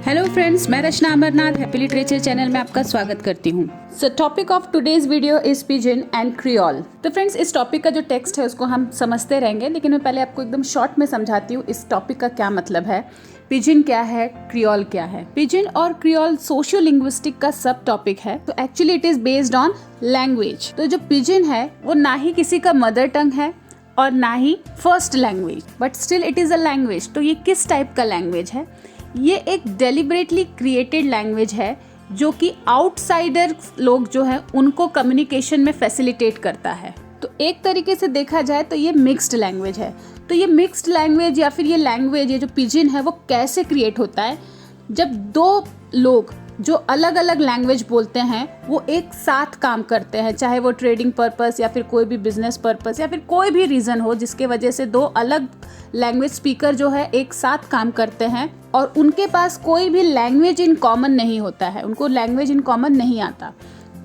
Hello friends, मैं रचना Amarnath happy literature channel में आपका स्वागत करती हूँ। सो topic of today's video is pigeon and creole. तो फ्रेंड्स, इस टॉपिक का जो टेक्स्ट है उसको हम समझते रहेंगे, लेकिन मैं पहले आपको एकदम शॉर्ट में समझाती हूँ इस टॉपिक का क्या मतलब है, पिजन क्या है, क्रियोल क्या है। पिजन और क्रियोल सोशियो लिंग्विस्टिक का सब टॉपिक है। तो actually it is based on language. तो जो पिजन है वो ना ही किसी का मदर टंग है और ना ही first language, but still it is a language. तो ये किस टाइप का लैंग्वेज है? ये एक डेलिबरेटली क्रिएटेड लैंग्वेज है जो कि आउटसाइडर लोग जो है उनको कम्युनिकेशन में फैसिलिटेट करता है। तो एक तरीके से देखा जाए तो ये मिक्स्ड लैंग्वेज है। तो ये मिक्स्ड लैंग्वेज या फिर ये लैंग्वेज, ये जो पिजन है वो कैसे क्रिएट होता है? जब दो लोग जो अलग अलग लैंग्वेज बोलते हैं वो एक साथ काम करते हैं, चाहे वो ट्रेडिंग पर्पस या फिर कोई भी बिजनेस पर्पस या फिर कोई भी रीज़न हो जिसके वजह से दो अलग लैंग्वेज स्पीकर जो है एक साथ काम करते हैं और उनके पास कोई भी लैंग्वेज इन कॉमन नहीं होता है, उनको लैंग्वेज इन कॉमन नहीं आता,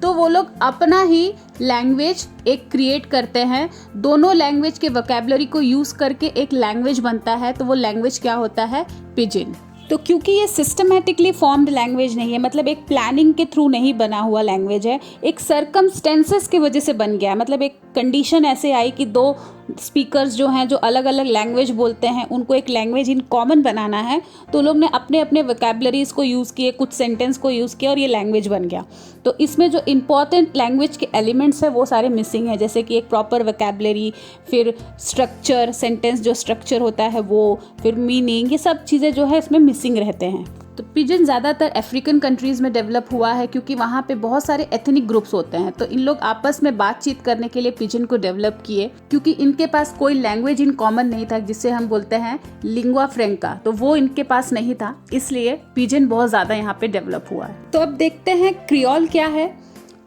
तो वो लोग अपना ही लैंग्वेज एक क्रिएट करते हैं। दोनों लैंग्वेज के वोकैबुलरी को यूज़ करके एक लैंग्वेज बनता है। तो वो लैंग्वेज क्या होता है? पिजन। तो क्योंकि ये सिस्टमेटिकली फॉर्म्ड लैंग्वेज नहीं है, मतलब एक प्लानिंग के थ्रू नहीं बना हुआ लैंग्वेज है, एक सर्कमस्टेंसेस की वजह से बन गया है। मतलब एक कंडीशन ऐसे आई कि दो स्पीकर्स जो हैं जो अलग अलग लैंग्वेज बोलते हैं उनको एक लैंग्वेज इन कॉमन बनाना है, तो लोग ने अपने अपने वोकैबुलरीज को यूज़ किए, कुछ सेंटेंस को यूज़ किया और ये लैंग्वेज बन गया। तो इसमें जो इंपॉर्टेंट लैंग्वेज के एलिमेंट्स हैं वो सारे मिसिंग हैं, जैसे कि एक प्रॉपर वोकैबुलरी, फिर स्ट्रक्चर, सेंटेंस जो स्ट्रक्चर होता है वो, फिर मीनिंग, ये सब चीज़ें जो है इसमें मिसिंग रहते हैं। तो पिजन ज़्यादातर अफ्रीकन कंट्रीज़ में डेवलप हुआ है क्योंकि वहाँ पे बहुत सारे एथनिक ग्रुप्स होते हैं। तो इन लोग आपस में बातचीत करने के लिए पिजन को डेवलप किए, क्योंकि इनके पास कोई लैंग्वेज इन कॉमन नहीं था जिसे हम बोलते हैं लिंगुआ फ्रेंका, तो वो इनके पास नहीं था, इसलिए पिजन बहुत ज़्यादा यहाँ पे डेवलप हुआ है। तो अब देखते हैं क्रियोल क्या है।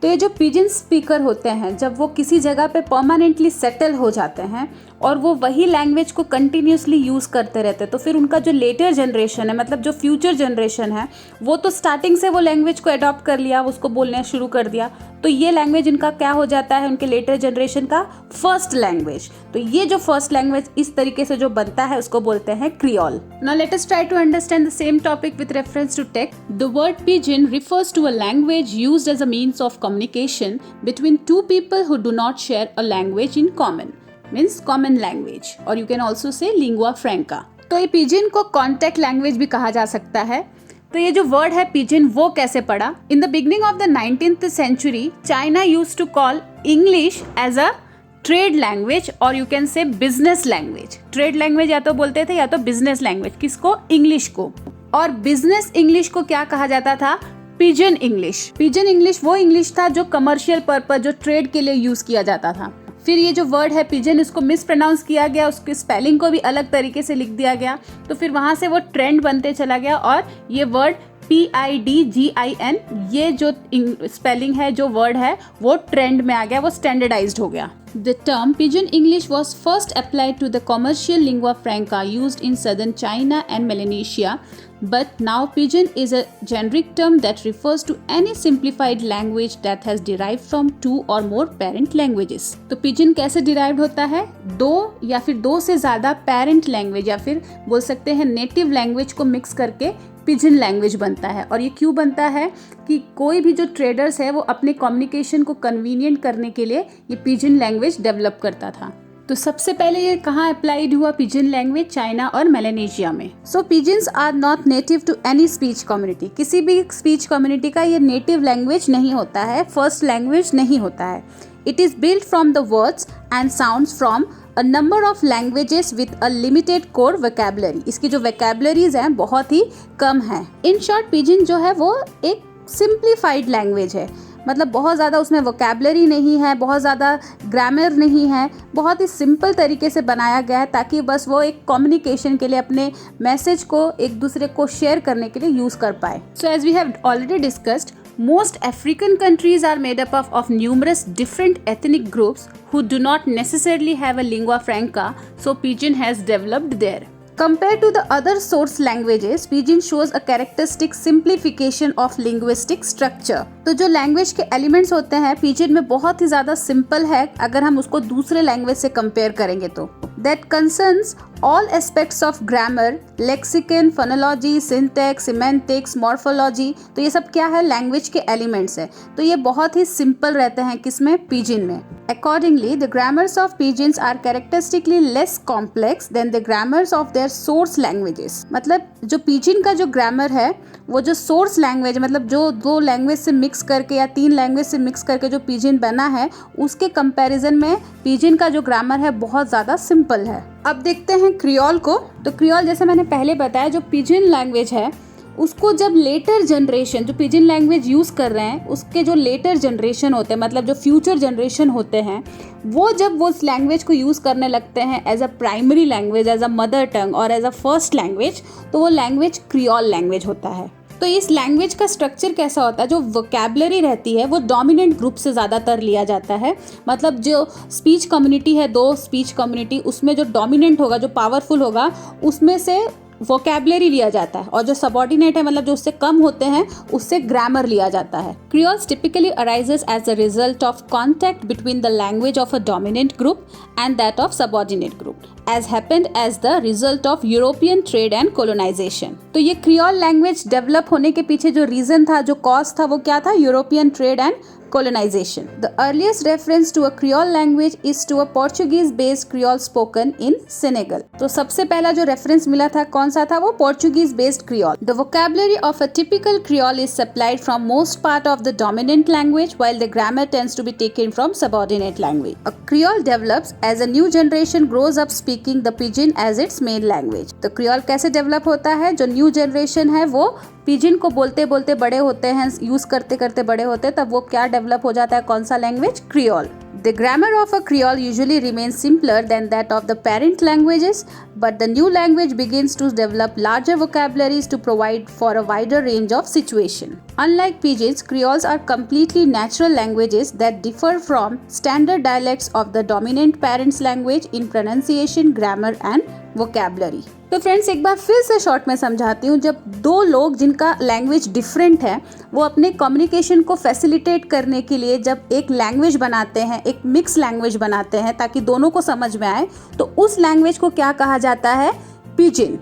तो ये जो पिजन स्पीकर होते हैं जब वो किसी जगह पे परमानेंटली सेटल हो जाते हैं और वो वही लैंग्वेज को कंटिन्यूसली यूज़ करते रहते हैं, तो फिर उनका जो लेटर जनरेशन है, मतलब जो फ्यूचर जनरेशन है, वो तो स्टार्टिंग से वो लैंग्वेज को अडॉप्ट कर लिया, उसको बोलना शुरू कर दिया, तो ये लैंग्वेज इनका क्या हो जाता है? उनके लेटर जनरेशन का फर्स्ट लैंग्वेज। तो ये जो फर्स्ट लैंग्वेज इस तरीके से जो बनता है उसको बोलते हैं creole. Now let us try to understand the same topic with reference to text. The word pidgin refers to a language used as a means of communication between two people who do not share a language in common, means common language, or you can also say lingua franca. तो ये pigeon को contact language भी कहा जा सकता है। तो ये जो वर्ड है पिजन वो कैसे पड़ा? In the beginning of the 19th century, China used to call English as a trade language और you can say business language. Trade language या तो बोलते थे या तो बिजनेस लैंग्वेज। किसको? इंग्लिश को। और बिजनेस इंग्लिश को क्या कहा जाता था? Pigeon English. पिजन इंग्लिश वो इंग्लिश था जो कमर्शियल पर्पज, जो ट्रेड के लिए यूज किया जाता था। फिर ये जो वर्ड है पिजन, इसको मिस प्रोनाउंस किया गया, उसकी स्पेलिंग को भी अलग तरीके से लिख दिया गया, तो फिर वहां से वो ट्रेंड बनते चला गया और ये वर्ड PIDGIN, ये जो स्पेलिंग है, जो वर्ड है, वो ट्रेंड में आ गया, वो स्टैंडर्डाइज्ड हो गया। The term Pidgin English was first applied to the commercial lingua franca used in southern China and Melanesia, but now Pidgin is a generic term that refers to any simplified language that has derived from two or more parent languages. तो Pidgin कैसे derived होता है? दो या फिर दो से ज़्यादा parent language या फिर बोल सकते हैं native language को mix करके पिजन लैंग्वेज बनता है। और ये क्यों बनता है? कि कोई भी जो ट्रेडर्स है वो अपने कम्युनिकेशन को कन्वीनियंट करने के लिए ये पिजन लैंग्वेज डेवलप करता था। तो सबसे पहले ये कहाँ अप्लाइड हुआ पिजन लैंग्वेज? चाइना और मेलेनेशिया में। So pidgins are not native to any speech community. किसी भी स्पीच कम्युनिटी का ये नेटिव लैंग्वेज नहीं होता है, फर्स्ट लैंग्वेज नहीं होता है। It is built from the words and sounds from a number of languages with a limited core vocabulary. इसकी जो vocabularies हैं बहुत ही कम है। In short, पिजन जो है वो एक simplified language है, मतलब बहुत ज़्यादा उसमें vocabulary नहीं है, बहुत ज़्यादा ग्रामर नहीं है, बहुत ही सिंपल तरीके से बनाया गया है ताकि बस वो एक कम्युनिकेशन के लिए अपने मैसेज को एक दूसरे को शेयर करने के लिए यूज़ कर पाए। So as we have already discussed, most African countries are made up of numerous different ethnic groups who do not necessarily have a lingua franca, so Pidgin has developed there. Compared to the other source languages, Pidgin shows a characteristic simplification of linguistic structure. तो जो language के elements होते हैं pidgin में बहुत ही ज़्यादा simple है अगर हम उसको दूसरे लैंग्वेज से कंपेयर करेंगे तो. That concerns all aspects of grammar, lexicon, phonology, syntax, semantics, morphology. तो ये सब क्या है, लैंग्वेज के एलिमेंट्स है. तो ये बहुत ही सिंपल रहते हैं किसमें, पिजिन में. Accordingly, the grammars of pidgins are characteristically less complex than the grammars of their source languages. मतलब जो पिजिन का जो ग्रामर है वो जो सोर्स लैंग्वेज मतलब जो दो लैंग्वेज से मिक्स करके या तीन लैंग्वेज से मिक्स करके जो पिजिन बना है उसके कंपैरिजन में पिजिन का जो ग्रामर है बहुत ज़्यादा सिंपल है. अब देखते हैं क्रियोल को. तो क्रियोल जैसे मैंने पहले बताया जो पिजिन लैंग्वेज है उसको जब लेटर जनरेशन जो पिजिन लैंग्वेज यूज़ कर रहे हैं उसके जो लेटर जनरेशन होते हैं मतलब जो फ्यूचर जनरेशन होते हैं वो जब वो उस लैंग्वेज को यूज़ करने लगते हैं as a primary language, as a mother tongue और एज अ फर्स्ट लैंग्वेज, तो वो लैंग्वेज क्रियोल लैंग्वेज होता है. तो इस लैंग्वेज का स्ट्रक्चर कैसा होता है, जो वोकैबुलरी रहती है वो डोमिनेंट ग्रुप से ज़्यादातर लिया जाता है. मतलब जो स्पीच कम्युनिटी है, दो स्पीच कम्युनिटी, उसमें जो डोमिनेंट होगा, जो पावरफुल होगा, उसमें से वोकैबुलरी लिया जाता है और जो सबऑर्डिनेट है मतलब जो उससे कम होते हैं उससे ग्रामर लिया जाता है. Creoles typically arises as a result of contact between the language of a dominant group and that of subordinate group as happened as the result of European trade and colonization. तो ये creole language develop होने के पीछे जो reason था, जो cause था, वो क्या था, European trade and colonization. The earliest reference to a Creole language is to a Portuguese-based Creole spoken in Senegal. तो सबसे पहला जो रेफरेंस मिला था कौन सा था, वो Portuguese-based Creole. The vocabulary of a typical Creole is supplied from most part of the dominant language, while the grammar tends to be taken from subordinate language. A Creole develops as a new generation grows up speaking the Pidgin as its main language. तो Creole कैसे develop होता है, जो new generation है वो pidgin को बोलते बोलते बड़े होते हैं, यूज करते करते बड़े होते हैं, तब वो क्या डेवलप हो जाता है, कौन सा language, creole. The grammar of a Creole usually remains simpler than that of the parent languages, but the new language begins to develop larger vocabularies to provide for a wider range of situation. Unlike pidgins, Creoles are completely natural languages that differ from standard dialects of the dominant parent's language in pronunciation, grammar and vocabulary. तो friends एक बार फिर से short में समझाती हूँ. जब दो लोग जिनका लैंग्वेज डिफरेंट है वो अपने कम्युनिकेशन को फैसिलिटेट करने के लिए जब एक लैंग्वेज बनाते हैं, एक मिक्स लैंग्वेज बनाते हैं ताकि दोनों को समझ में आए, तो उस लैंग्वेज को क्या कहा जाता है, pidgin.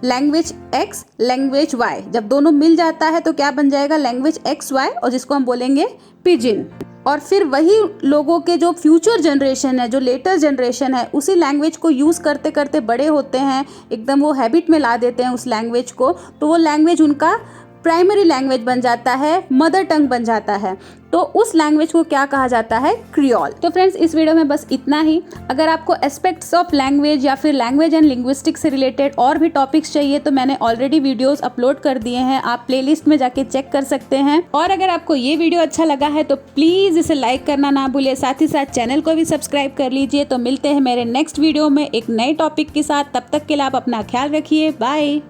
Language X, language Y, जब दोनों मिल जाता है तो क्या बन जाएगा, लैंग्वेज एक्स वाई, और जिसको हम बोलेंगे पिजिन. और फिर वही लोगों के जो फ्यूचर जनरेशन है, जो लेटर जनरेशन है, उसी लैंग्वेज को यूज़ करते करते बड़े होते हैं, एकदम वो हैबिट में ला देते हैं उस लैंग्वेज को, तो वो लैंग्वेज उनका प्राइमरी लैंग्वेज बन जाता है, मदर टंग बन जाता है. तो उस लैंग्वेज को क्या कहा जाता है, क्रियोल. तो फ्रेंड्स इस वीडियो में बस इतना ही. अगर आपको एस्पेक्ट्स ऑफ लैंग्वेज या फिर लैंग्वेज एंड लिंग्विस्टिक्स से रिलेटेड और भी टॉपिक्स चाहिए तो मैंने ऑलरेडी वीडियोस अपलोड कर दिए हैं, आप प्लेलिस्ट में जाके चेक कर सकते हैं. और अगर आपको ये वीडियो अच्छा लगा है तो प्लीज़ इसे लाइक करना ना भूलिए, साथ ही साथ चैनल को भी सब्सक्राइब कर लीजिए. तो मिलते हैं मेरे नेक्स्ट वीडियो में एक नए टॉपिक के साथ. तब तक के लिए आप अपना ख्याल रखिए. बाय.